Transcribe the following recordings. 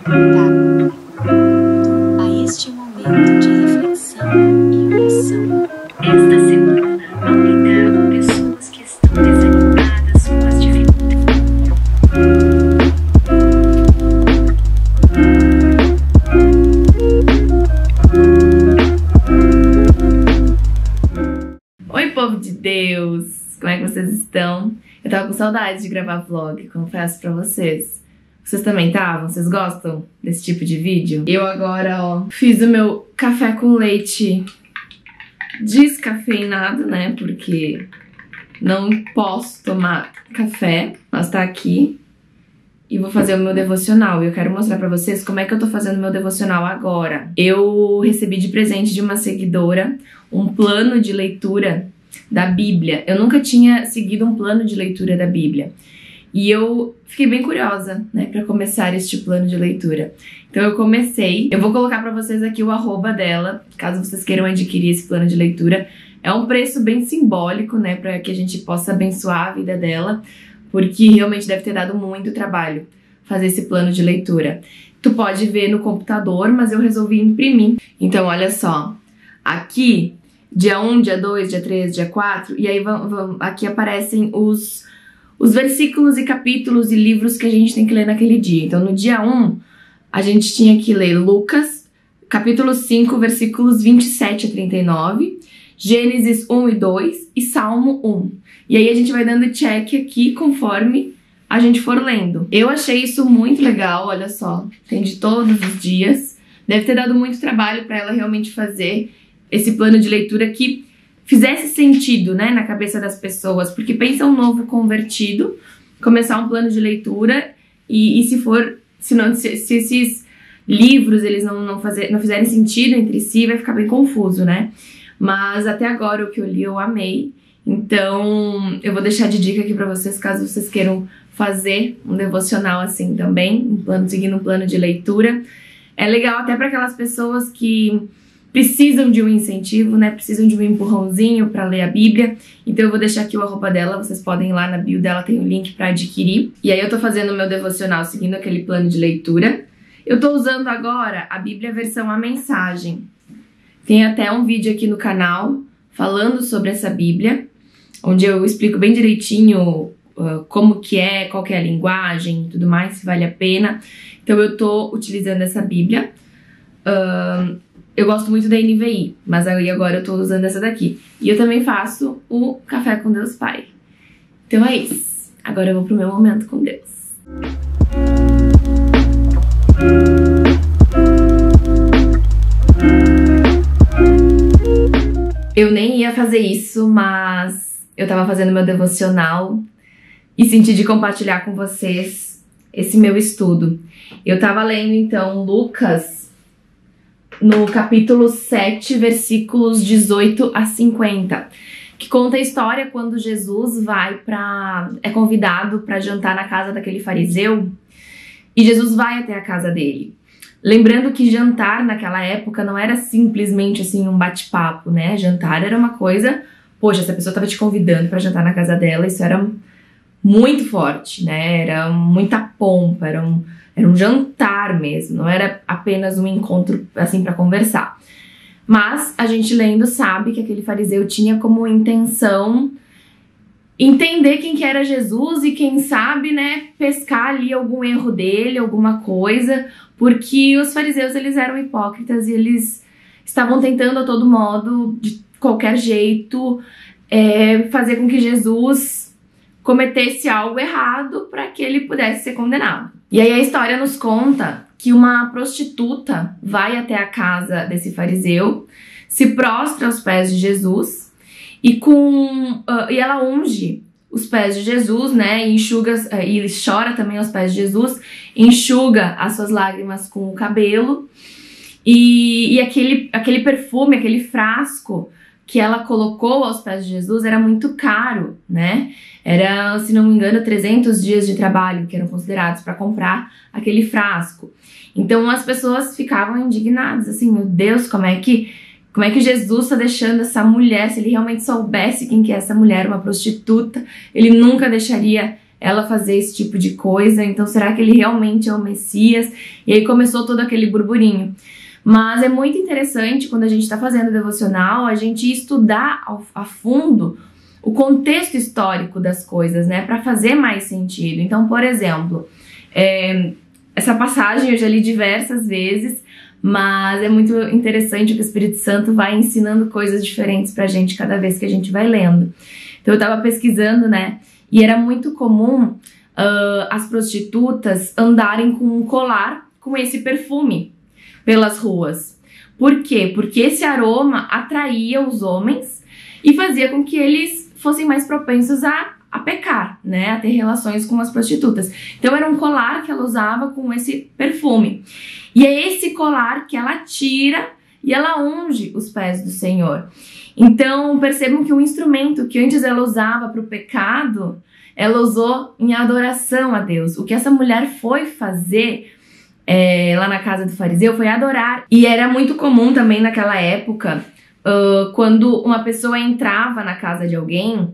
a este momento de reflexão e oração. Esta semana, ao lidar com pessoas que estão desanimadas com as dificuldades. Oi, povo de Deus! Como é que vocês estão? Eu tava com saudade de gravar vlog, confesso pra vocês. Vocês também estavam? Vocês gostam desse tipo de vídeo? Eu agora, ó, fiz o meu café com leite descafeinado, né? Porque não posso tomar café, mas tá aqui. E vou fazer o meu devocional. E eu quero mostrar pra vocês como é que eu tô fazendo o meu devocional agora. Eu recebi de presente de uma seguidora um plano de leitura da Bíblia. Eu nunca tinha seguido um plano de leitura da Bíblia. E eu fiquei bem curiosa, né, pra começar este plano de leitura. Então eu comecei. Eu vou colocar pra vocês aqui o arroba dela, caso vocês queiram adquirir esse plano de leitura. É um preço bem simbólico, né, pra que a gente possa abençoar a vida dela, porque realmente deve ter dado muito trabalho fazer esse plano de leitura. Tu pode ver no computador, mas eu resolvi imprimir. Então olha só, aqui, dia 1, dia 2, dia 3, dia 4, e aí aqui aparecem os versículos e capítulos e livros que a gente tem que ler naquele dia. Então, no dia 1, a gente tinha que ler Lucas, capítulo 5, versículos 27 a 39, Gênesis 1 e 2 e Salmo 1. E aí a gente vai dando check aqui conforme a gente for lendo. Eu achei isso muito legal, olha só, tem de todos os dias. Deve ter dado muito trabalho para ela realmente fazer esse plano de leitura que fizesse sentido, né, na cabeça das pessoas, porque pensa um novo convertido, começar um plano de leitura e se esses livros eles não fizerem sentido entre si, vai ficar bem confuso, né? Mas até agora o que eu li eu amei, então eu vou deixar de dica aqui pra vocês, caso vocês queiram fazer um devocional assim também, seguindo um plano de leitura. É legal até para aquelas pessoas que precisam de um incentivo, né? Precisam de um empurrãozinho para ler a Bíblia. Então eu vou deixar aqui o arroba dela, vocês podem ir lá na bio dela, tem o link para adquirir. E aí eu tô fazendo o meu devocional seguindo aquele plano de leitura. Eu tô usando agora a Bíblia versão A Mensagem. Tem até um vídeo aqui no canal falando sobre essa Bíblia, onde eu explico bem direitinho como que é, qual que é a linguagem e tudo mais, se vale a pena. Então eu tô utilizando essa Bíblia. Eu gosto muito da NVI, mas aí agora eu tô usando essa daqui. E eu também faço o Café com Deus Pai. Então é isso. Agora eu vou pro meu momento com Deus. Eu nem ia fazer isso, mas eu tava fazendo meu devocional e senti de compartilhar com vocês esse meu estudo. Eu tava lendo, então, Lucas, no capítulo 7, versículos 18 a 50, que conta a história quando Jesus é convidado para jantar na casa daquele fariseu, e Jesus vai até a casa dele. Lembrando que jantar naquela época não era simplesmente assim um bate-papo, né? Jantar era uma coisa, poxa, essa pessoa estava te convidando para jantar na casa dela, isso era muito forte, né? Era muita pompa, era um jantar mesmo, não era apenas um encontro assim para conversar. Mas a gente lendo sabe que aquele fariseu tinha como intenção entender quem que era Jesus e quem sabe, né, pescar ali algum erro dele, alguma coisa, porque os fariseus eles eram hipócritas e eles estavam tentando a todo modo, de qualquer jeito, fazer com que Jesus cometesse algo errado para que ele pudesse ser condenado. E aí a história nos conta que uma prostituta vai até a casa desse fariseu, se prostra aos pés de Jesus e ela unge os pés de Jesus, né, e chora também aos pés de Jesus, enxuga as suas lágrimas com o cabelo e aquele perfume, aquele frasco que ela colocou aos pés de Jesus era muito caro, né? Era, se não me engano, 300 dias de trabalho que eram considerados para comprar aquele frasco. Então as pessoas ficavam indignadas, assim, meu Deus, como é que Jesus está deixando essa mulher? Se ele realmente soubesse quem que é essa mulher, uma prostituta, ele nunca deixaria ela fazer esse tipo de coisa? Então será que ele realmente é o Messias? E aí começou todo aquele burburinho. Mas é muito interessante quando a gente está fazendo devocional, a gente estudar a fundo o contexto histórico das coisas, né? Para fazer mais sentido. Então, por exemplo, essa passagem eu já li diversas vezes, mas é muito interessante que o Espírito Santo vai ensinando coisas diferentes pra gente cada vez que a gente vai lendo. Então eu tava pesquisando, né? E era muito comum as prostitutas andarem com um colar com esse perfume pelas ruas. Por quê? Porque esse aroma atraía os homens e fazia com que eles fossem mais propensos a pecar, né? A ter relações com as prostitutas. Então era um colar que ela usava com esse perfume. E é esse colar que ela tira e ela unge os pés do Senhor. Então percebam que o instrumento que antes ela usava para o pecado, ela usou em adoração a Deus. O que essa mulher foi fazer lá na casa do fariseu foi adorar. E era muito comum também naquela época, quando uma pessoa entrava na casa de alguém,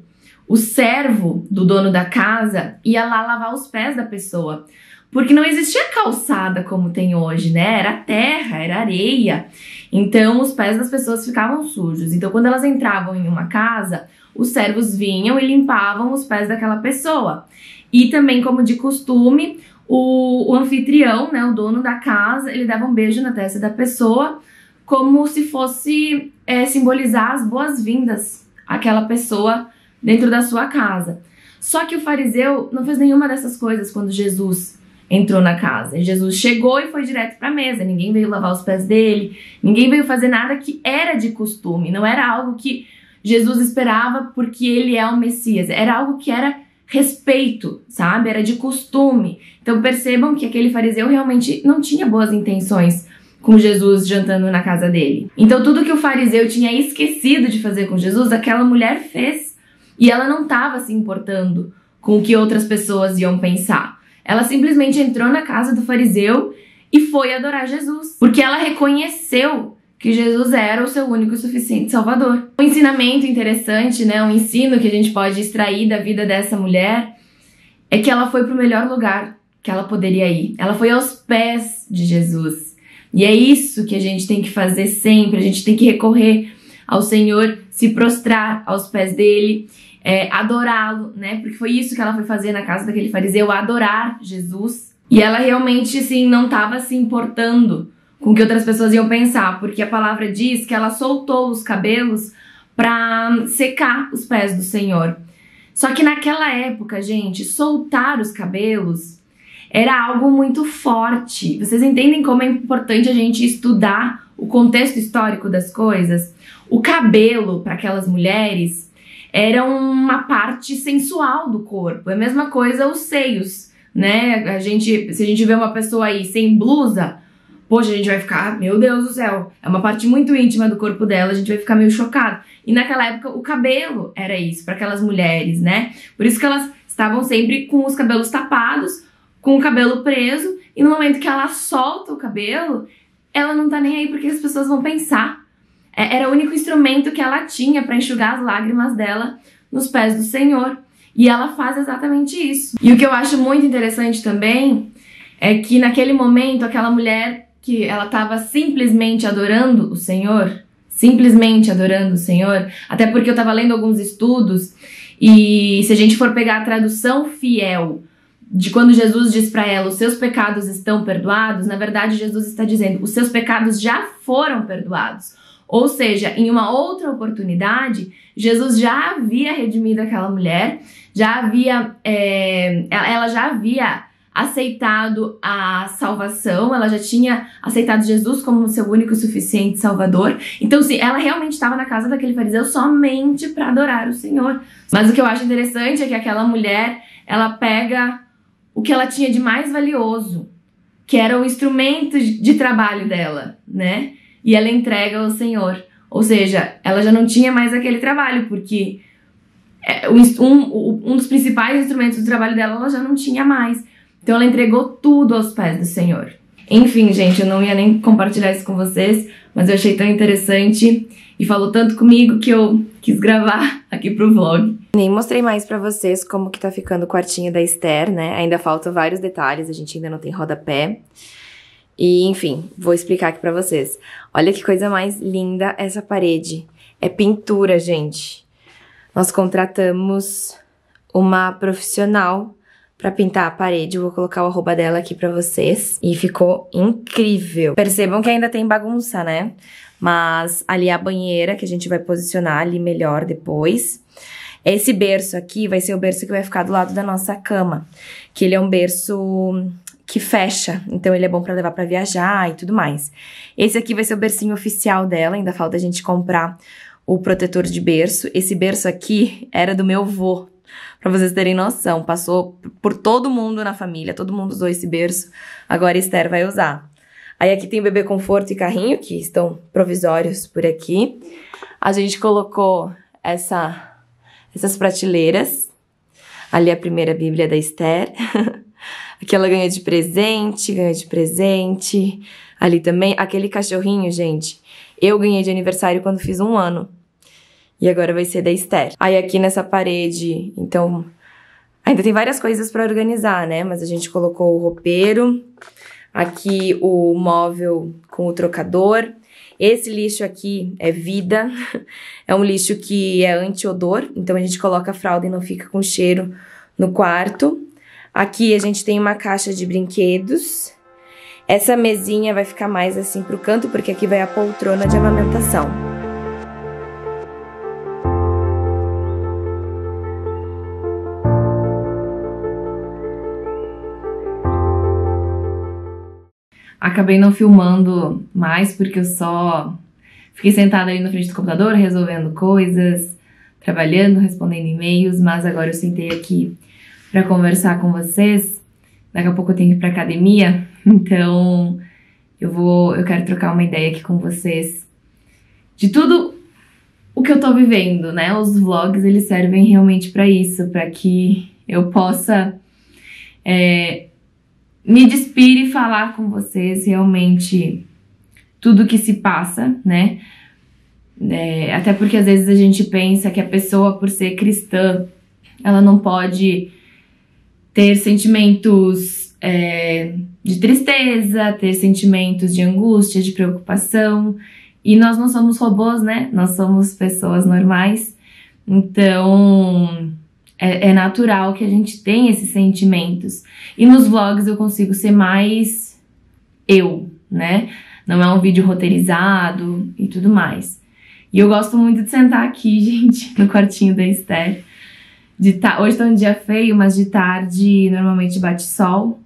o servo do dono da casa ia lá lavar os pés da pessoa. Porque não existia calçada como tem hoje, né? Era terra, era areia. Então os pés das pessoas ficavam sujos. Então quando elas entravam em uma casa, os servos vinham e limpavam os pés daquela pessoa. E também, como de costume, o anfitrião, né, o dono da casa, ele dava um beijo na testa da pessoa, como se fosse simbolizar as boas-vindas àquela pessoa dentro da sua casa. Só que o fariseu não fez nenhuma dessas coisas quando Jesus entrou na casa. E Jesus chegou e foi direto para a mesa. Ninguém veio lavar os pés dele, ninguém veio fazer nada que era de costume. Não era algo que Jesus esperava porque ele é o Messias. Era algo que era respeito, sabe? Era de costume. Então percebam que aquele fariseu realmente não tinha boas intenções com Jesus jantando na casa dele. Então tudo que o fariseu tinha esquecido de fazer com Jesus, aquela mulher fez. E ela não estava se importando com o que outras pessoas iam pensar. Ela simplesmente entrou na casa do fariseu e foi adorar Jesus. Porque ela reconheceu que Jesus era o seu único e suficiente Salvador. Um ensinamento interessante, né? Um ensino que a gente pode extrair da vida dessa mulher é que ela foi para o melhor lugar que ela poderia ir. Ela foi aos pés de Jesus. E é isso que a gente tem que fazer sempre. A gente tem que recorrer ao Senhor, se prostrar aos pés dele, adorá-lo, né? Porque foi isso que ela foi fazer na casa daquele fariseu, adorar Jesus. E ela realmente, assim, não estava se importando com o que outras pessoas iam pensar, porque a palavra diz que ela soltou os cabelos para secar os pés do Senhor. Só que naquela época, gente, soltar os cabelos era algo muito forte. Vocês entendem como é importante a gente estudar o contexto histórico das coisas? O cabelo, para aquelas mulheres, era uma parte sensual do corpo. É a mesma coisa os seios, né? Se a gente vê uma pessoa aí sem blusa, poxa, a gente vai ficar, meu Deus do céu, é uma parte muito íntima do corpo dela, a gente vai ficar meio chocado. E naquela época o cabelo era isso, para aquelas mulheres, né? Por isso que elas estavam sempre com os cabelos tapados, com o cabelo preso, e no momento que ela solta o cabelo, ela não tá nem aí porque as pessoas vão pensar. Era o único instrumento que ela tinha para enxugar as lágrimas dela nos pés do Senhor. E ela faz exatamente isso. E o que eu acho muito interessante também é que naquele momento aquela mulher que ela estava simplesmente adorando o Senhor, até porque eu estava lendo alguns estudos e se a gente for pegar a tradução fiel de quando Jesus diz para ela, os seus pecados estão perdoados, na verdade Jesus está dizendo, os seus pecados já foram perdoados. Ou seja, em uma outra oportunidade, Jesus já havia redimido aquela mulher, ela já havia aceitado a salvação, ela já tinha aceitado Jesus como seu único e suficiente Salvador. Então, sim, ela realmente estava na casa daquele fariseu somente para adorar o Senhor. Mas o que eu acho interessante é que aquela mulher, ela pega o que ela tinha de mais valioso, que era o instrumento de trabalho dela, né? E ela entrega ao Senhor. Ou seja, ela já não tinha mais aquele trabalho, porque um dos principais instrumentos do trabalho dela, ela já não tinha mais. Então ela entregou tudo aos pés do Senhor. Enfim, gente, eu não ia nem compartilhar isso com vocês, mas eu achei tão interessante e falou tanto comigo que eu quis gravar aqui pro vlog. Nem mostrei mais pra vocês como que tá ficando o quartinho da Esther, né? Ainda faltam vários detalhes, a gente ainda não tem rodapé. E, enfim, vou explicar aqui pra vocês. Olha que coisa mais linda essa parede. É pintura, gente. Nós contratamos uma profissional pra pintar a parede. Eu vou colocar o arroba dela aqui pra vocês. E ficou incrível. Percebam que ainda tem bagunça, né? Mas ali é a banheira, que a gente vai posicionar ali melhor depois. Esse berço aqui vai ser o berço que vai ficar do lado da nossa cama. Que ele é um berço que fecha, então ele é bom pra levar pra viajar e tudo mais. Esse aqui vai ser o bercinho oficial dela, ainda falta a gente comprar o protetor de berço. Esse berço aqui era do meu avô, pra vocês terem noção. Passou por todo mundo na família, todo mundo usou esse berço, agora a Esther vai usar. Aí aqui tem o bebê conforto e carrinho, que estão provisórios por aqui. A gente colocou essas prateleiras. Ali é a primeira Bíblia da Esther. Aqui ela ganha de presente, Ali também, aquele cachorrinho, gente, eu ganhei de aniversário quando fiz 1 ano. E agora vai ser da Esther. Aí aqui nessa parede, então, ainda tem várias coisas pra organizar, né? Mas a gente colocou o roupeiro. Aqui o móvel com o trocador. Esse lixo aqui é vida. É um lixo que é anti-odor. Então a gente coloca a fralda e não fica com cheiro no quarto. Aqui a gente tem uma caixa de brinquedos. Essa mesinha vai ficar mais assim pro canto, porque aqui vai a poltrona de amamentação. Acabei não filmando mais, porque eu só fiquei sentada ali na frente do computador, resolvendo coisas, trabalhando, respondendo e-mails, mas agora eu sentei aqui para conversar com vocês. Daqui a pouco eu tenho que ir pra academia, então eu quero trocar uma ideia aqui com vocês de tudo o que eu tô vivendo, né? Os vlogs, eles servem realmente para isso, para que eu possa me despir e falar com vocês realmente tudo que se passa, né? Até porque às vezes a gente pensa que a pessoa, por ser cristã, ela não pode ter sentimentos de tristeza, ter sentimentos de angústia, de preocupação. E nós não somos robôs, né? Nós somos pessoas normais. Então, é natural que a gente tenha esses sentimentos. E nos vlogs eu consigo ser mais eu, né? Não é um vídeo roteirizado e tudo mais. E eu gosto muito de sentar aqui, gente, no quartinho da Esther. Hoje tá um dia feio, mas de tarde normalmente bate sol.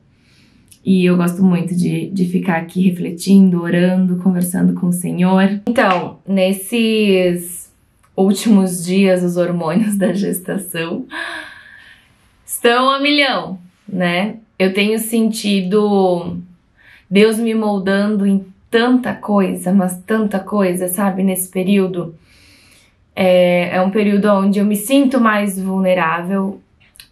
E eu gosto muito de ficar aqui refletindo, orando, conversando com o Senhor. Então, nesses últimos dias, os hormônios da gestação estão a milhão, né? Eu tenho sentido Deus me moldando em tanta coisa, mas tanta coisa, sabe? Nesse período. É um período onde eu me sinto mais vulnerável,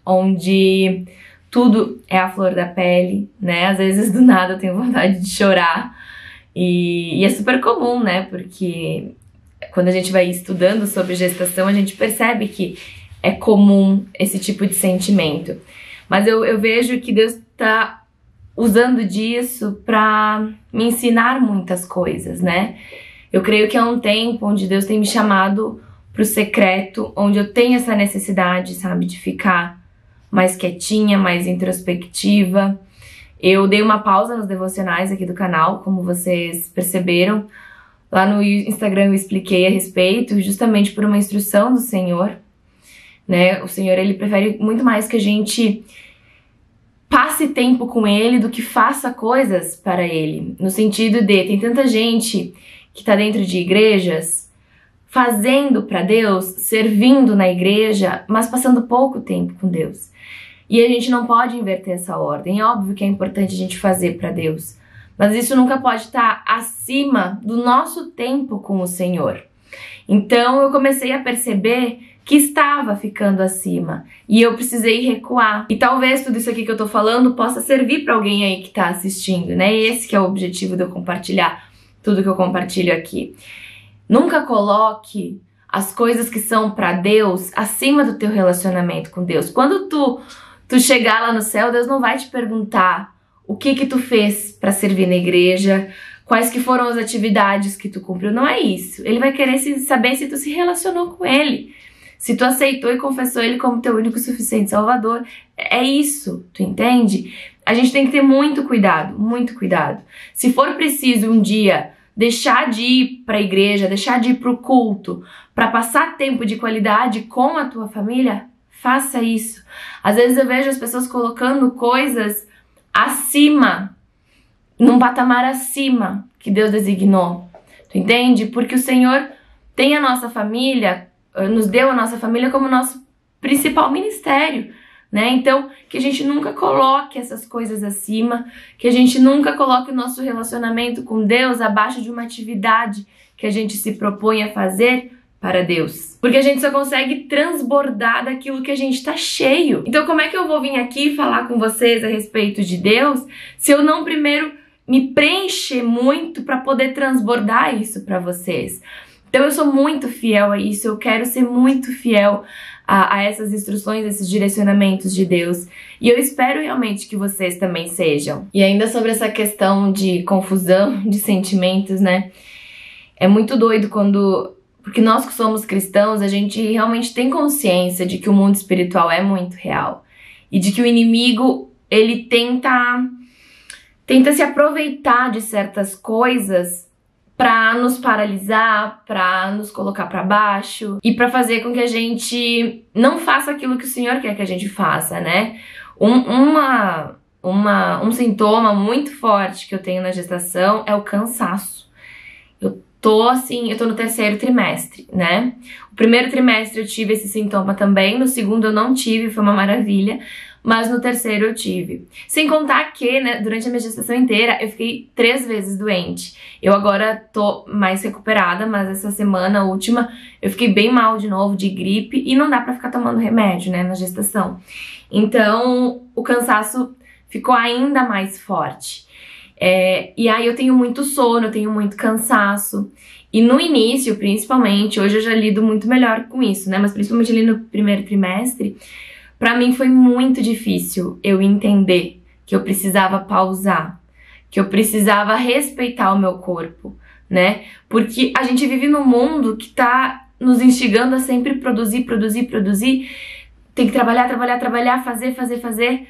onde tudo é a flor da pele, né? Às vezes do nada eu tenho vontade de chorar e é super comum, né? Porque quando a gente vai estudando sobre gestação, a gente percebe que é comum esse tipo de sentimento. Mas eu vejo que Deus tá usando disso pra me ensinar muitas coisas, né? Eu creio que é um tempo onde Deus tem me chamado pro secreto, onde eu tenho essa necessidade, sabe, de ficar mais quietinha, mais introspectiva. Eu dei uma pausa nos devocionais aqui do canal, como vocês perceberam. Lá no Instagram eu expliquei a respeito, justamente por uma instrução do Senhor, né? O Senhor, ele prefere muito mais que a gente passe tempo com Ele do que faça coisas para Ele. No sentido de, tem tanta gente que tá dentro de igrejas fazendo para Deus, servindo na igreja, mas passando pouco tempo com Deus. E a gente não pode inverter essa ordem. É óbvio que é importante a gente fazer para Deus, mas isso nunca pode estar acima do nosso tempo com o Senhor. Então eu comecei a perceber que estava ficando acima e eu precisei recuar. E talvez tudo isso aqui que eu tô falando possa servir para alguém aí que tá assistindo, né? Esse que é o objetivo de eu compartilhar tudo que eu compartilho aqui. Nunca coloque as coisas que são pra Deus acima do teu relacionamento com Deus. Quando tu chegar lá no céu, Deus não vai te perguntar o que tu fez pra servir na igreja, quais que foram as atividades que tu cumpriu. Não é isso. Ele vai querer saber se tu se relacionou com Ele, se tu aceitou e confessou Ele como teu único e suficiente Salvador. É isso, tu entende? A gente tem que ter muito cuidado, muito cuidado. Se for preciso um dia deixar de ir para a igreja, deixar de ir para o culto, para passar tempo de qualidade com a tua família, faça isso. Às vezes eu vejo as pessoas colocando coisas acima, num patamar acima que Deus designou. Tu entende? Porque o Senhor tem a nossa família, nos deu a nossa família como nosso principal ministério, né? Então, que a gente nunca coloque essas coisas acima, que a gente nunca coloque o nosso relacionamento com Deus abaixo de uma atividade que a gente se propõe a fazer para Deus. Porque a gente só consegue transbordar daquilo que a gente tá cheio. Então, como é que eu vou vir aqui falar com vocês a respeito de Deus se eu não primeiro me preencher muito para poder transbordar isso para vocês? Então, eu sou muito fiel a isso, eu quero ser muito fiel a essas instruções, esses direcionamentos de Deus. E eu espero realmente que vocês também sejam. E ainda sobre essa questão de confusão de sentimentos, né? É muito doido porque nós que somos cristãos, a gente realmente tem consciência de que o mundo espiritual é muito real. E de que o inimigo, ele tenta se aproveitar de certas coisas para nos paralisar, para nos colocar para baixo e para fazer com que a gente não faça aquilo que o Senhor quer que a gente faça, né? Um sintoma muito forte que eu tenho na gestação é o cansaço. Eu tô no terceiro trimestre, né? O primeiro trimestre eu tive esse sintoma também, no segundo eu não tive, foi uma maravilha. Mas no terceiro eu tive. Sem contar que, né, durante a minha gestação inteira, eu fiquei 3 vezes doente. Eu agora tô mais recuperada, mas essa semana, a última, eu fiquei bem mal de novo, de gripe. E não dá pra ficar tomando remédio, né, na gestação. Então, o cansaço ficou ainda mais forte. E aí eu tenho muito sono, eu tenho muito cansaço. E no início, principalmente, hoje eu já lido muito melhor com isso, né? Mas principalmente ali no primeiro trimestre, pra mim foi muito difícil eu entender que eu precisava pausar, que eu precisava respeitar o meu corpo, né? Porque a gente vive num mundo que tá nos instigando a sempre produzir. Tem que trabalhar, fazer.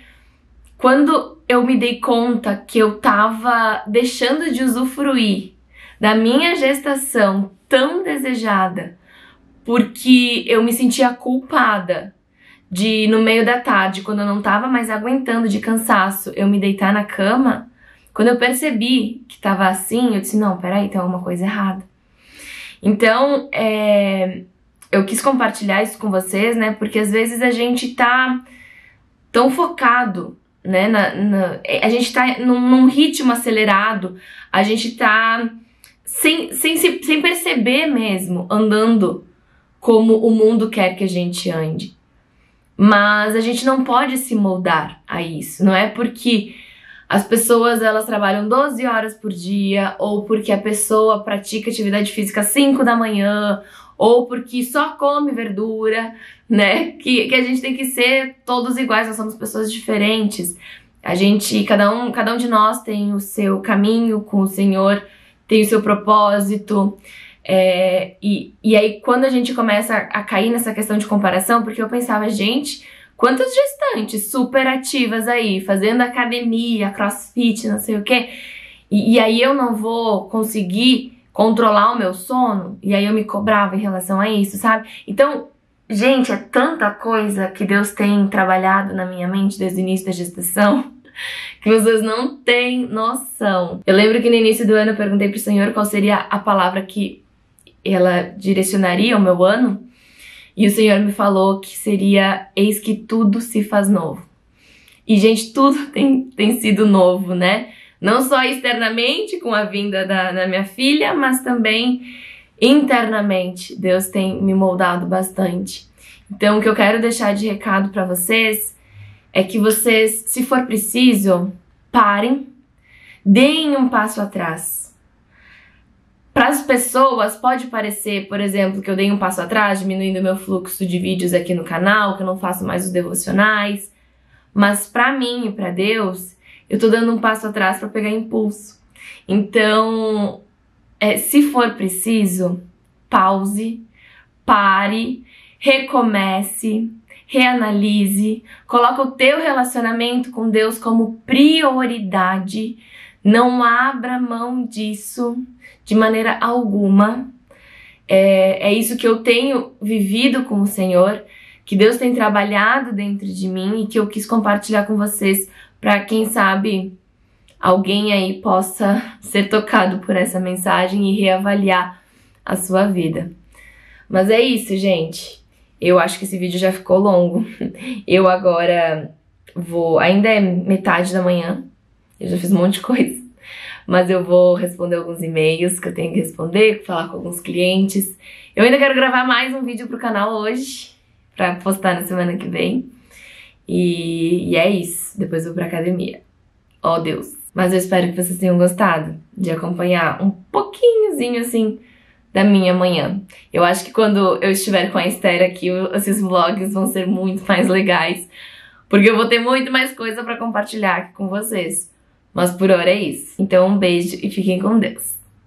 Quando eu me dei conta que eu tava deixando de usufruir da minha gestação tão desejada, porque eu me sentia culpada de, no meio da tarde, quando eu não tava mais aguentando de cansaço, eu me deitar na cama, quando eu percebi que tava assim, eu disse, não, peraí, tem alguma coisa errada. Então, eu quis compartilhar isso com vocês, né, porque às vezes a gente tá tão focado, né, a gente tá num ritmo acelerado, a gente tá sem perceber mesmo, andando como o mundo quer que a gente ande. Mas a gente não pode se moldar a isso. Não é porque as pessoas elas trabalham 12 horas por dia, ou porque a pessoa pratica atividade física às 5 da manhã, ou porque só come verdura, né? Que a gente tem que ser todos iguais, nós somos pessoas diferentes. Cada um de nós tem o seu caminho com o Senhor, tem o seu propósito. E aí quando a gente começa a cair nessa questão de comparação, porque eu pensava, gente, quantas gestantes super ativas aí, fazendo academia, crossfit, não sei o quê, e aí eu não vou conseguir controlar o meu sono, e aí eu me cobrava em relação a isso, sabe? Então, gente, é tanta coisa que Deus tem trabalhado na minha mente desde o início da gestação, que vocês não têm noção. Eu lembro que no início do ano eu perguntei pro Senhor qual seria a palavra que ela direcionaria o meu ano, e o Senhor me falou que seria eis que tudo se faz novo. E, gente, tudo tem sido novo, né? Não só externamente com a vinda da minha filha, mas também internamente. Deus tem me moldado bastante. Então, o que eu quero deixar de recado pra vocês é que vocês, se for preciso, parem, deem um passo atrás. Para as pessoas pode parecer, por exemplo, que eu dei um passo atrás, diminuindo meu fluxo de vídeos aqui no canal, que eu não faço mais os devocionais. Mas para mim e para Deus, eu tô dando um passo atrás para pegar impulso. Então, se for preciso, pause, pare, recomece, reanalise, coloca o teu relacionamento com Deus como prioridade. Não abra mão disso de maneira alguma. É isso que eu tenho vivido com o Senhor, que Deus tem trabalhado dentro de mim e que eu quis compartilhar com vocês para quem sabe alguém aí possa ser tocado por essa mensagem e reavaliar a sua vida. Mas é isso, gente. Eu acho que esse vídeo já ficou longo. Eu agora ainda é metade da manhã. Eu já fiz um monte de coisa. Mas eu vou responder alguns e-mails que eu tenho que responder, falar com alguns clientes. Eu ainda quero gravar mais um vídeo pro canal hoje, pra postar na semana que vem. E é isso. Depois eu vou pra academia. Oh, Deus. Mas eu espero que vocês tenham gostado de acompanhar um pouquinhozinho, assim, da minha manhã. Eu acho que quando eu estiver com a Esther aqui, esses vlogs vão ser muito mais legais, porque eu vou ter muito mais coisa pra compartilhar aqui com vocês. Mas por hora é isso. Então um beijo e fiquem com Deus.